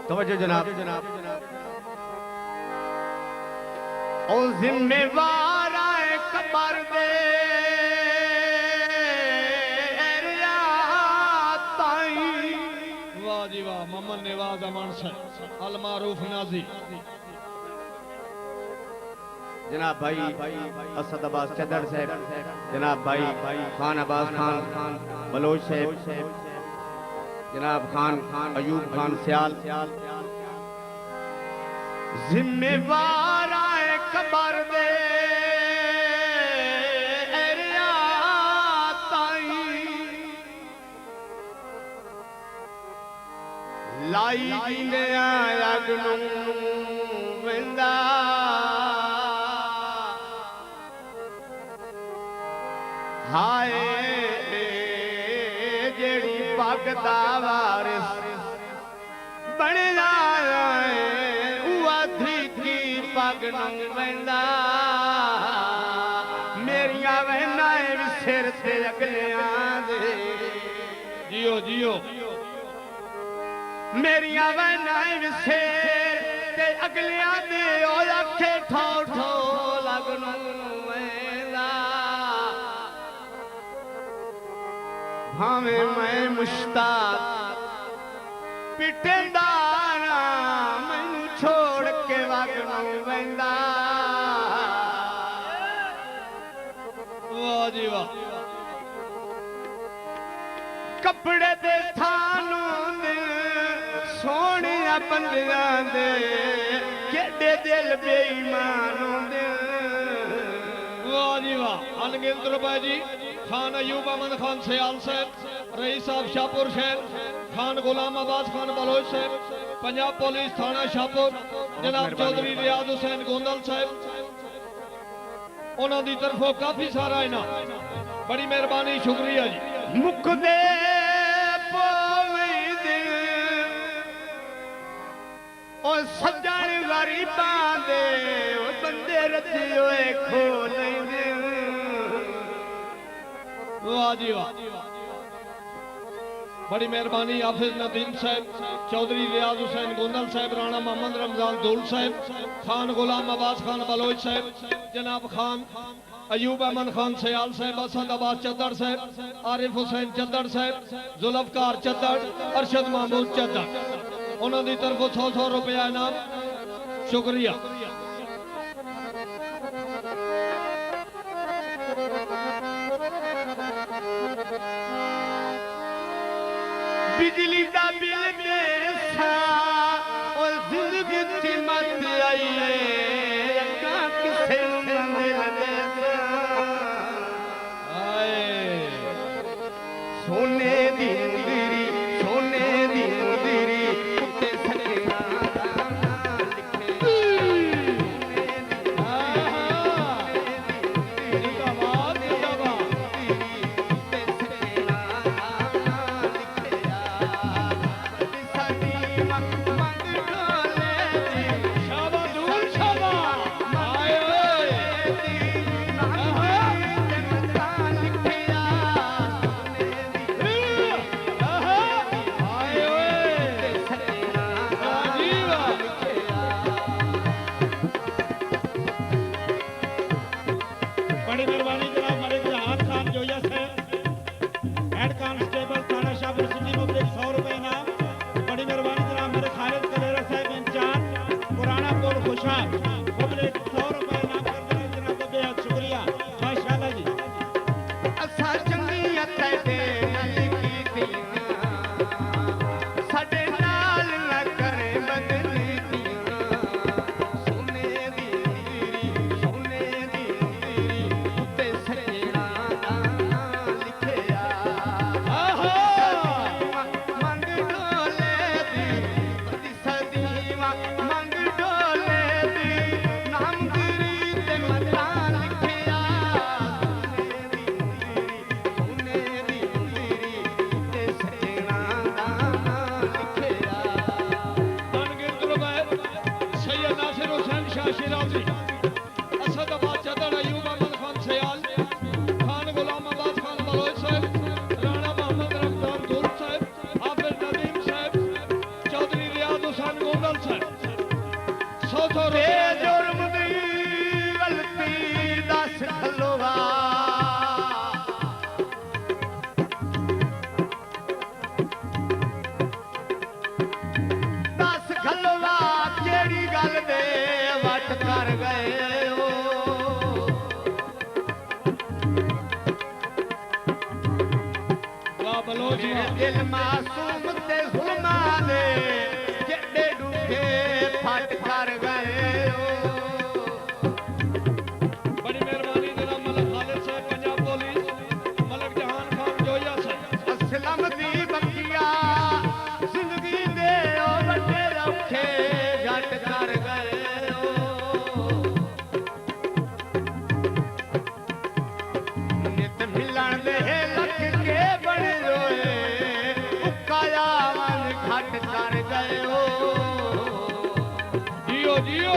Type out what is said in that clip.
तवज्जो जनाब। ओ जिम्मेवार आए कबर दे वाह जी वाह। मोहम्मद नवाज अमान साहब अल मारूफ नाजी जनाब भाई असद अब्बास चदर साहब, जनाब भाई खान अब्बास खान बलोच साहब, जनाब खान अयूब खान सियाल। जिम्मेवार आए कबर दे लाई ने अगनू वेंदा हाय जेड़ी पग दा वारिस बनना उधी की पग नू वेंदा मेरिया वहना सिर से अगलियां दे जियो जियो मेरिया वहना सिर ते अगलियां दे ओ अखे ठो ठो लगनू वेंदा भावे मैं मुश्ताक पिटेंदा ना मैनू छोड़ के वगनू वेंदा। वाह जी वाह। कपड़े दे थानू सोने बंदियां दे केडे दिल बेईमान होंदे। वाह जी वाह। अनगिनत रुपए जी खान अयूब अहमद खान सयाल साहब, रईस साहब शाहपुर शहर, खान गुलाम अब्बास खान बलोच साहब, पंजाब पुलिस थाना शाहपुर, जनाब चौधरी रियाज हुसैन गोंदल साहब, उन्होंने तरफों काफी सारा इनाम, बड़ी मेहरबानी शुक्रिया जी। मुकदे सजन गरीबां दे बंदे रचे होए खोल दे। वाह जी वाह। बड़ी मेहरबानी हाफिज नदीम साहब, चौधरी रियाज हुसैन गोंदल साहब, राणा मोहम्मद रमजान दूल साहब, खान गुलाम अब्बास खान बलोच साहब, जनाब खान अयूब अहमद खान सयाल साहब, असद अब्बास चद्दड़ साहब, आरिफ हुसैन चद्दड़ साहब, जुल्फकार चद्दड़, अरशद महमूद चद्दड़, उन्होंने तरफों 100 रुपया इनाम शुक्रिया। बिजली का बिल बेसा और जिंदगी की मत आई किसे सोने दी मुंदरी सोने दी मुंदरी उत्ते सजना हुसैन गोंदल साहब 100 ते रुपए जुर्म दी गलती दस खलोवा दस खलोवा केड़ी गल दे वट कर गए हो वाह बलोच वाह। दिल मासूम ते जुल्मा दे जेडे डूबे फट कर गए हो बड़ी मेहरबानी जनाब मलक खालिद साहब पंजाब पुलिस मलक जहान खान जोया साहब असलम दी बकिया जिंदगी दे ओ बड़े औखे जट कर गए हो नित मिलन दे लख के बड़े रोए उकाया मन घट कर गए हो जियो जियो